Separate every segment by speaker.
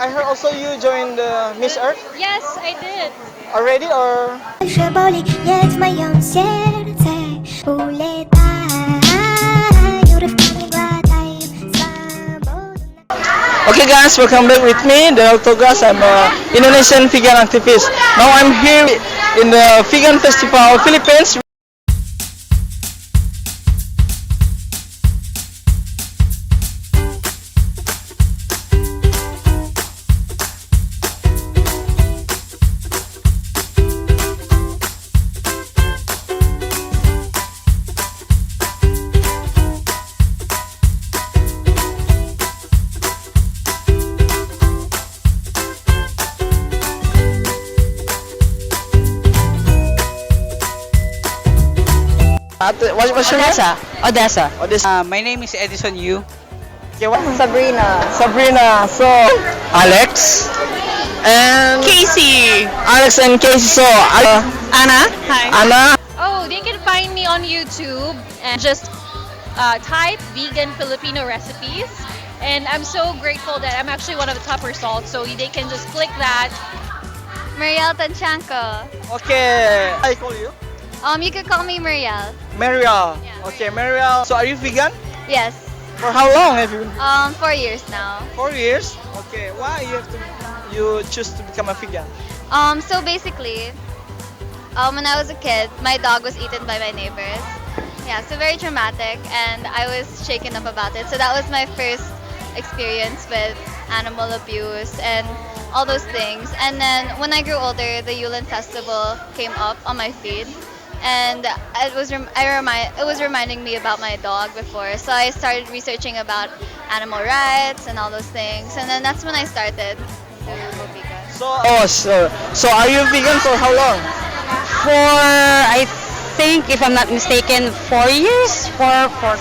Speaker 1: I heard also you joined the Miss Earth
Speaker 2: Yes, I did.
Speaker 1: already, or
Speaker 3: Przeboli jest moją serce Uletają rywkami glatają swobodą.
Speaker 1: okay guys, welcome back with me, Donald Togas. I'm a Indonesian vegan activist. Now I'm here in the vegan festival Philippines. What's your name?
Speaker 4: Odessa.
Speaker 1: Odessa.
Speaker 4: My name is Edison Yu.
Speaker 1: Okay, what?
Speaker 2: Sabrina.
Speaker 1: Sabrina. So Alex and
Speaker 4: Casey.
Speaker 1: Alex and Casey. So
Speaker 4: Anna. Hi.
Speaker 1: Anna.
Speaker 2: Oh, they can find me on YouTube and just type vegan Filipino recipes. And I'm so grateful that I'm actually one of the top results, so they can just click that.
Speaker 5: Mariel Tanchanko.
Speaker 1: Okay. I call you
Speaker 5: You could call me Mariel.
Speaker 1: Mariel.
Speaker 5: Yeah.
Speaker 1: Okay, Mariel. So are you vegan?
Speaker 5: Yes.
Speaker 1: For how long have you been?
Speaker 5: 4 years now.
Speaker 1: 4 years. Okay. Why you choose to become a vegan?
Speaker 5: So basically, when I was a kid, my dog was eaten by my neighbors. Yeah, so very traumatic, and I was shaken up about it. So that was my first experience with animal abuse and all those things. And then when I grew older, the Yulin Festival came up on my feed. And it was reminding me about my dog before, so I started researching about animal rights and all those things, and then that's when I started to go vegan.
Speaker 1: So are you vegan for how long?
Speaker 4: For I think, if I'm not mistaken, 4 years.
Speaker 1: 40?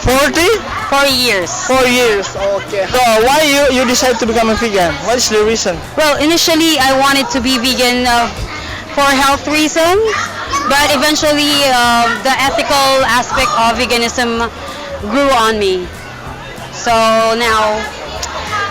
Speaker 4: 4 years.
Speaker 1: 4 years. Okay. So why you decide to become a vegan? What is the reason?
Speaker 4: Well, initially I wanted to be vegan for health reasons, but eventually the ethical aspect of veganism grew on me. So now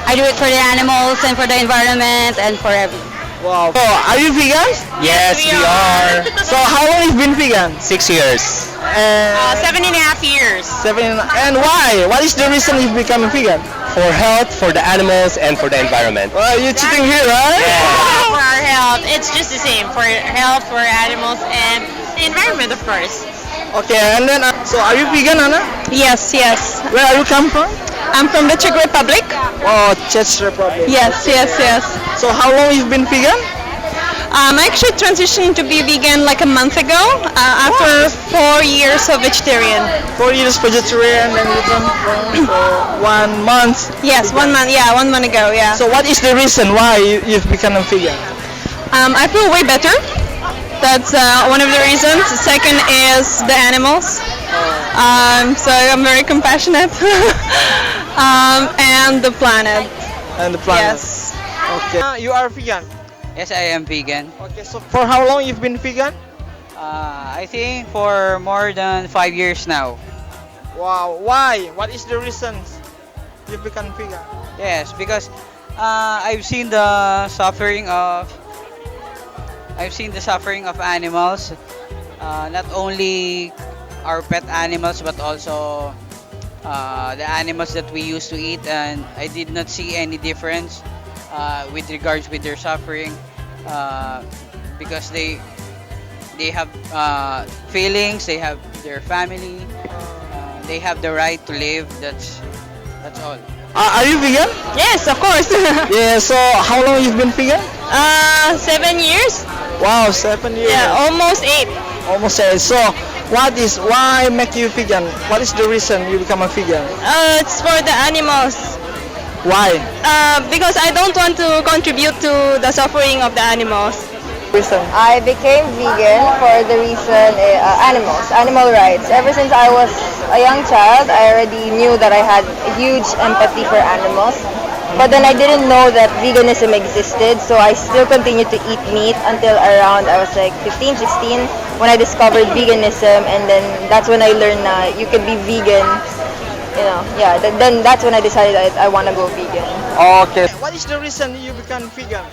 Speaker 4: I do it for the animals and for the environment and for everything.
Speaker 1: Wow. So are you vegan?
Speaker 6: Yes, we are.
Speaker 1: So how long you been vegan?
Speaker 6: 6 years.
Speaker 1: And
Speaker 4: 7.5 years.
Speaker 1: and why? What is the reason you become a vegan?
Speaker 6: For health, for the animals, and for the environment.
Speaker 1: Well, you're cheating here, right?
Speaker 4: For our health, it's just the same. For health, for animals, and the environment, of course.
Speaker 1: Okay, and then so are you vegan, Anna?
Speaker 4: Yes.
Speaker 1: Where are you come from?
Speaker 4: I'm from the Czech Republic.
Speaker 1: Oh, Czech Republic.
Speaker 4: Yes.
Speaker 1: So how long you've been vegan?
Speaker 4: I actually transitioned to be vegan like a month ago after 4 years of vegetarian.
Speaker 1: 4 years vegetarian, and you come for 1 month.
Speaker 4: Yes, 1 month. Yeah, 1 month ago. Yeah.
Speaker 1: So what is the reason why you've become a vegan?
Speaker 4: I feel way better. That's one of the reasons. The second is the animals. So I'm very compassionate. And the planet.
Speaker 1: And the planet.
Speaker 4: Yes.
Speaker 1: Okay. You are vegan.
Speaker 4: Yes, I am vegan.
Speaker 1: Okay. So for how long you've been vegan?
Speaker 4: I think for more than 5 years now.
Speaker 1: Wow. Why? What is the reason you become vegan?
Speaker 4: Yes, because I've seen the suffering of animals, not only our pet animals but also the animals that we used to eat, and I did not see any difference with regards with their suffering, because they have feelings, they have their family, they have the right to live. That's all.
Speaker 1: Are you vegan?
Speaker 4: Yes, of course.
Speaker 1: Yeah. So how long you've been vegan?
Speaker 4: 7 years.
Speaker 1: Wow, 7 years.
Speaker 4: Yeah, almost 8.
Speaker 1: Almost 8. So why make you vegan? What is the reason you become a vegan?
Speaker 4: It's for the animals.
Speaker 1: Why?
Speaker 4: Because I don't want to contribute to the suffering of the animals.
Speaker 1: Reason.
Speaker 7: I became vegan for the reason animal rights. Ever since I was a young child, I already knew that I had a huge empathy for animals. But then I didn't know that veganism existed, so I still continued to eat meat until around I was like 15, 16 when I discovered veganism, and then that's when I learned you can be vegan yeah, then that's when I decided I want to go vegan.
Speaker 1: Okay. What is the reason you become vegan?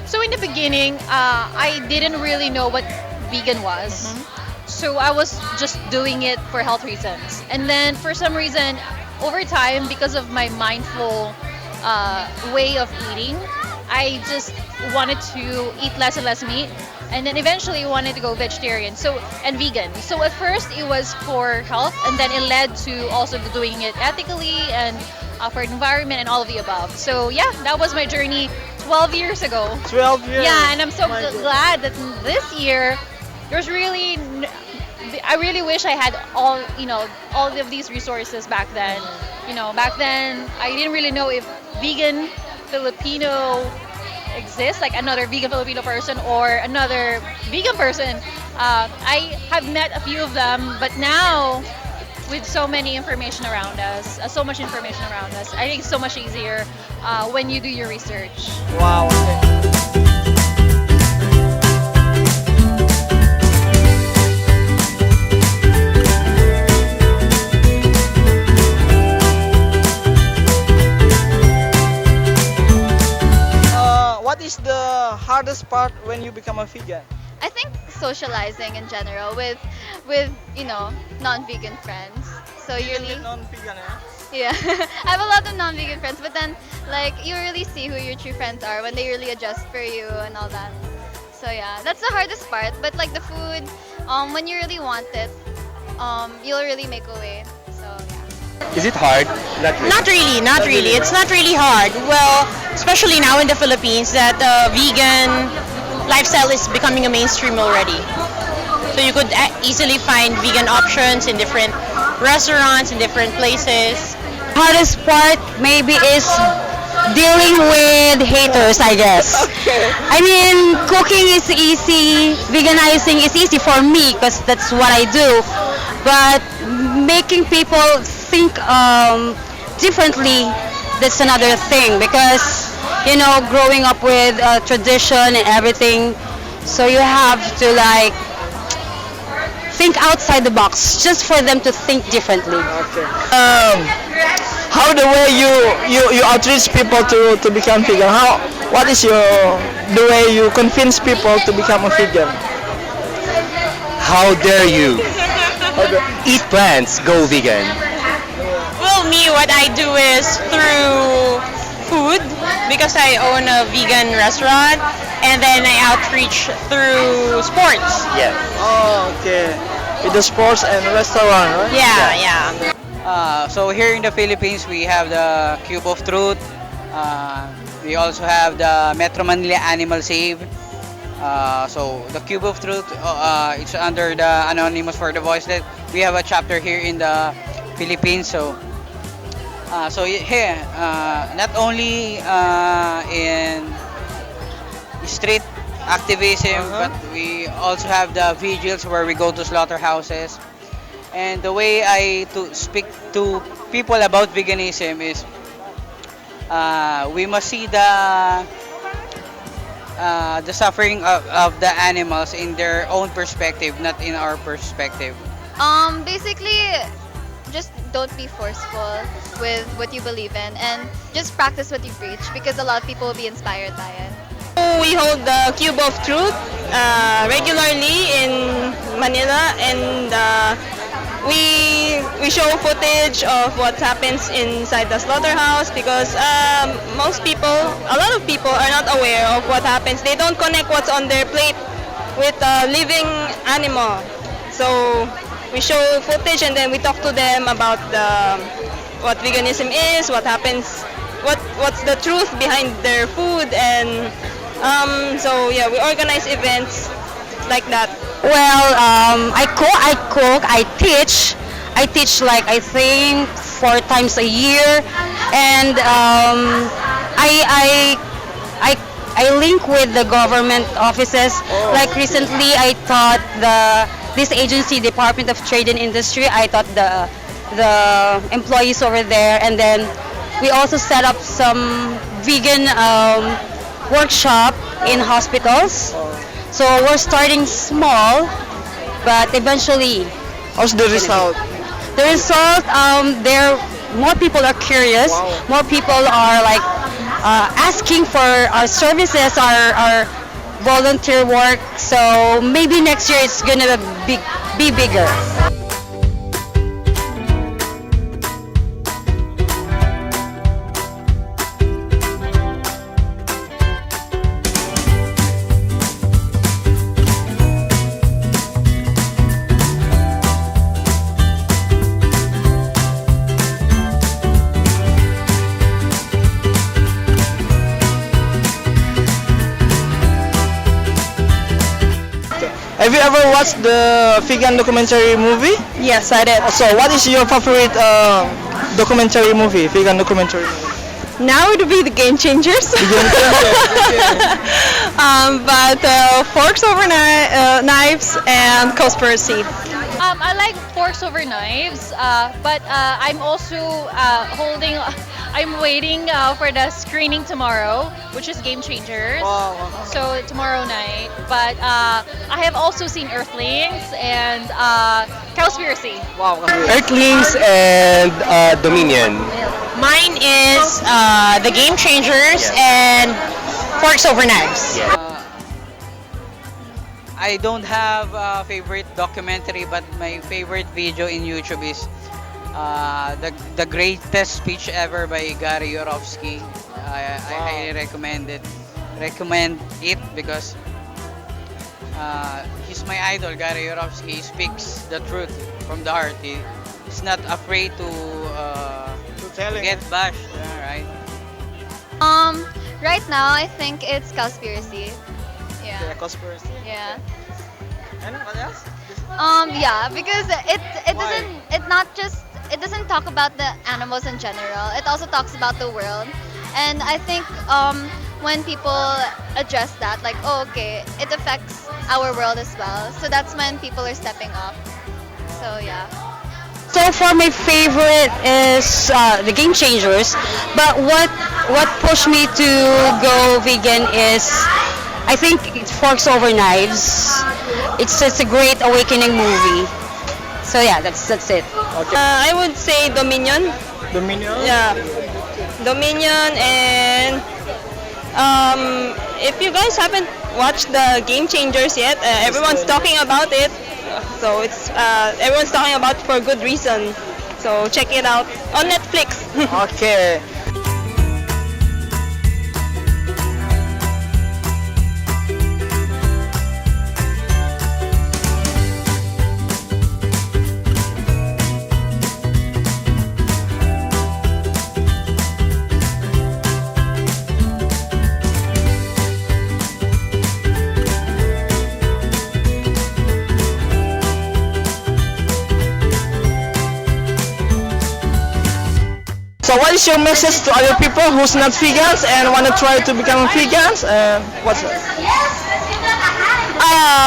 Speaker 2: So in the beginning, I didn't really know what vegan was. So I was just doing it for health reasons. And then for some reason, over time, because of my mindful way of eating, I just wanted to eat less and less meat. And then eventually wanted to go vegetarian and vegan. So at first it was for health, and then it led to also doing it ethically and for environment and all of the above. So yeah, that was my journey 12 years ago.
Speaker 1: 12 years.
Speaker 2: Yeah, and I'm so
Speaker 1: My God.
Speaker 2: glad that this year there's really I really wish I had all of these resources back then. Back then I didn't really know if vegan Filipino exists, like another vegan Filipino person or another vegan person. I have met a few of them, but now with so many information around us, so much information around us, I think it's so much easier when you do your research.
Speaker 1: Wow. Okay. What is the hardest part when you become a vegan?
Speaker 5: I think socializing in general with non-vegan friends. So you really
Speaker 1: Non-vegan, eh?
Speaker 5: yeah. I have a lot of non-vegan friends, but then like you really see who your true friends are when they really adjust for you and all that. So yeah, that's the hardest part. But like the food, when you really want it, you'll really make a way. So yeah.
Speaker 6: Is it hard? Not really.
Speaker 8: Not really. It's not really hard. Well, especially now in the Philippines, that vegan lifestyle is becoming a mainstream already. So you could easily find vegan options in different restaurants, in different places.
Speaker 9: Hardest part maybe is dealing with haters, I guess. I mean, cooking is easy, veganizing is easy for me because that's what I do. But making people think differently, that's another thing because, growing up with tradition and everything, so you have to like think outside the box just for them to think differently.
Speaker 1: Okay. How the way you outreach people to become vegan? What is the way you convince people to become a vegan?
Speaker 6: How dare you? Eat plants, go vegan.
Speaker 8: Well, me, what I do is through food, because I own a vegan restaurant, and then I outreach through sports.
Speaker 6: Yeah.
Speaker 1: Oh, okay. With the sports and restaurant, right?
Speaker 8: Yeah.
Speaker 4: So here in the Philippines, we have the Cube of Truth. We also have the Metro Manila Animal Save. So the Cube of Truth, it's under the Anonymous for the Voiceless. We have a chapter here in the Philippines. So here, not only in street activism, but we also have the vigils where we go to slaughterhouses. And the way I speak to people about veganism is we must see the suffering of the animals in their own perspective, not in our perspective.
Speaker 5: Basically, just don't be forceful with what you believe in and just practice what you preach because a lot of people will be inspired by it.
Speaker 8: We hold the Cube of Truth regularly in Manila, and we show footage of what happens inside the slaughterhouse because a lot of people are not aware of what happens. They don't connect what's on their plate with a living animal. So we show footage and then we talk to them about what veganism is, what happens, what's the truth behind their food, and so yeah, we organize events like that.
Speaker 9: Well, I cook, I teach. I teach like I think 4 times a year, and I link with the government offices. Like recently, I taught this agency, Department of Trade and Industry. I taught the employees over there, and then we also set up some vegan workshop in hospitals. So we're starting small, but eventually.
Speaker 1: How's the result?
Speaker 9: The result, they're more people are curious, more people are like asking for our services, our volunteer work. So maybe next year it's gonna be bigger.
Speaker 1: Have you ever watched the vegan documentary movie?
Speaker 8: Yes, I did.
Speaker 1: So, what is your favorite documentary movie, vegan documentary movie?
Speaker 8: Now it would be the Game Changers. But Forks Over Knives and Cowspiracy.
Speaker 2: I like Forks Over Knives, but I'm also I'm waiting for the screening tomorrow, which is Game Changers. So tomorrow night. But I have also seen Earthlings and Cowspiracy.
Speaker 6: Earthlings and Dominion.
Speaker 9: Mine is the Game Changers and Forks Over Knives.
Speaker 4: I don't have a favorite documentary, but my favorite video in YouTube is the greatest speech ever by Gary Yourofsky. I highly recommend it because he's my idol. Gary Yourofsky speaks the truth from the heart. He's not afraid to get bashed, right?
Speaker 5: Right now I think it's Cowspiracy. Yeah.
Speaker 1: Cowspiracy.
Speaker 5: Yeah.
Speaker 1: And what else?
Speaker 5: Yeah, because it doesn't talk about the animals in general. It also talks about the world, and I think when people address that, like, oh, okay, it affects our world as well. So that's when people are stepping up. So yeah.
Speaker 9: So far, my favorite is the Game Changers. But what pushed me to go vegan is, I think it's Forks Over Knives. It's a great awakening movie. So yeah, that's it.
Speaker 8: I would say Dominion.
Speaker 1: Dominion?
Speaker 8: Yeah. Dominion, and if you guys haven't watched the Game Changers yet, everyone's talking about it. So it's everyone's talking about it for good reason. So check it out on Netflix.
Speaker 1: Okay. So what is your message to other people who's not vegans and want to try to become vegans? What's it?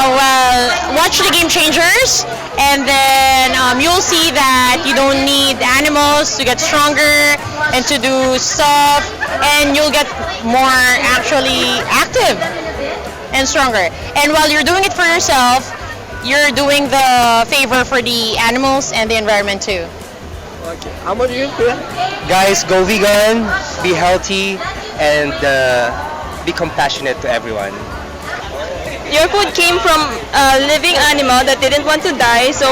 Speaker 9: Well, watch the Game Changers, and then you'll see that you don't need animals to get stronger and to do stuff, and you'll get more actually active and stronger. And while you're doing it for yourself, you're doing the favor for the animals and the environment too.
Speaker 1: Okay. How about you, Kuya?
Speaker 6: Guys, go vegan, be healthy, and be compassionate to everyone.
Speaker 8: Your food came from a living animal that didn't want to die, so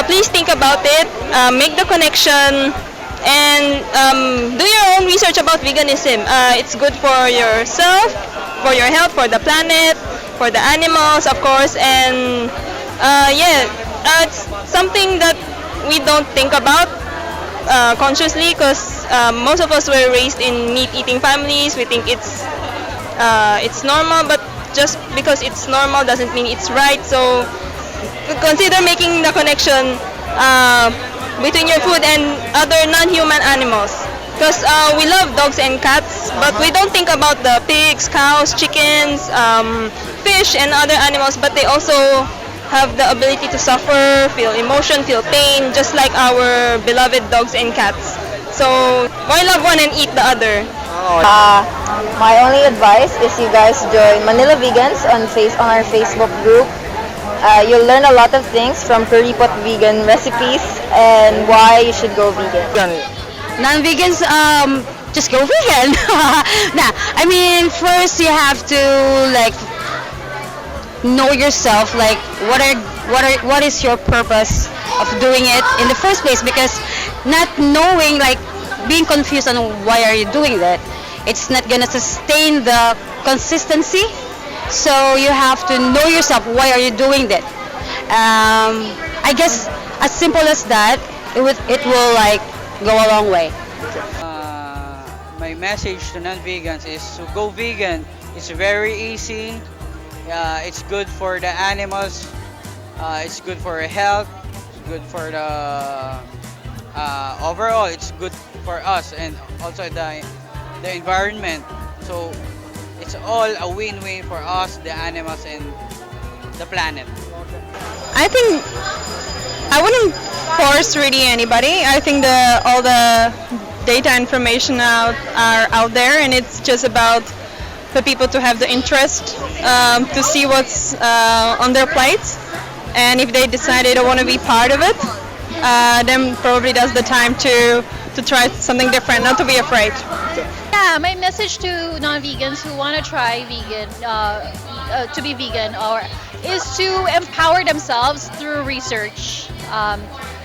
Speaker 8: please think about it, make the connection, and do your own research about veganism. It's good for yourself, for your health, for the planet, for the animals, of course, and it's something that we don't think about consciously, because most of us were raised in meat-eating families. We think it's normal, but just because it's normal doesn't mean it's right. So consider making the connection between your food and other non-human animals, because we love dogs and cats, but we don't think about the pigs, cows, chickens, fish, and other animals, but they also have the ability to suffer, feel emotion, feel pain, just like our beloved dogs and cats. So why love one and eat the other?
Speaker 7: My only advice is you guys join Manila Vegans on our Facebook group. You'll learn a lot of things from curry pot vegan recipes and why you should go vegan.
Speaker 9: Non-vegans, just go vegan. Nah, I mean, first you have to like know yourself. Like, what is your purpose of doing it in the first place? Because not knowing, like, being confused on why are you doing that, it's not gonna sustain the consistency. So you have to know yourself. Why are you doing that? I guess as simple as that, it will like go a long way.
Speaker 4: My message to non-vegans is to go vegan. It's very easy. It's good for the animals. It's good for your health. It's good for the overall. It's good for us and also the environment. So it's all a win-win for us, the animals, and the planet.
Speaker 8: I think I wouldn't force really anybody. I think all the data information are out there, and it's just about the people to have the interest to see what's on their plates, and if they decide they don't want to be part of it, then probably that's the time to try something different, not to be afraid.
Speaker 2: Yeah, my message to non-vegans who want to try vegan, to be vegan, is to empower themselves through research,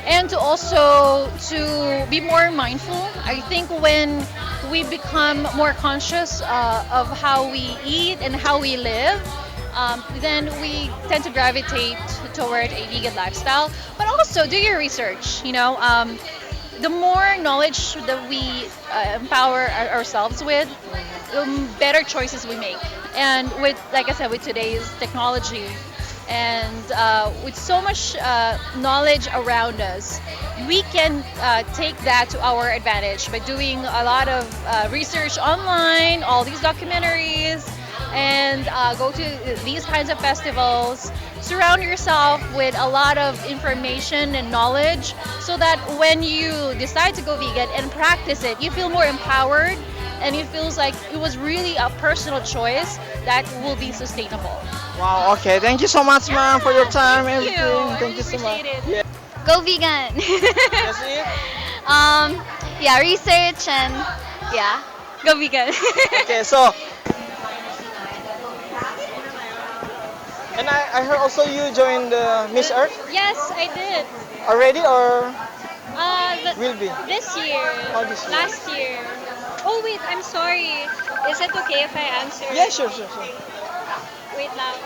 Speaker 2: and to also to be more mindful. I think when we become more conscious of how we eat and how we live, then we tend to gravitate toward a vegan lifestyle. But also do your research. The more knowledge that we empower ourselves with, the better choices we make. And with, like I said, with today's technology and with so much knowledge around us, we can take that to our advantage by doing a lot of research online, all these documentaries, and go to these kinds of festivals. Surround yourself with a lot of information and knowledge so that when you decide to go vegan and practice it, you feel more empowered and it feels like it was really a personal choice that will be sustainable.
Speaker 1: Wow. Okay. Thank you so much, ma'am, for your time.
Speaker 2: Thank you.
Speaker 1: Everything. Thank you so much.
Speaker 2: Appreciate it.
Speaker 5: Go vegan.
Speaker 1: That's it.
Speaker 5: Yeah, research and yeah, go vegan.
Speaker 1: Okay. So. And I heard also you joined Miss Earth
Speaker 10: Yes, I did.
Speaker 1: already, or will be?
Speaker 10: This year.
Speaker 1: Oh, this year.
Speaker 10: Last year. Oh wait, I'm sorry. Is it okay if I answer?
Speaker 1: Yeah, sure.
Speaker 10: Wait lang.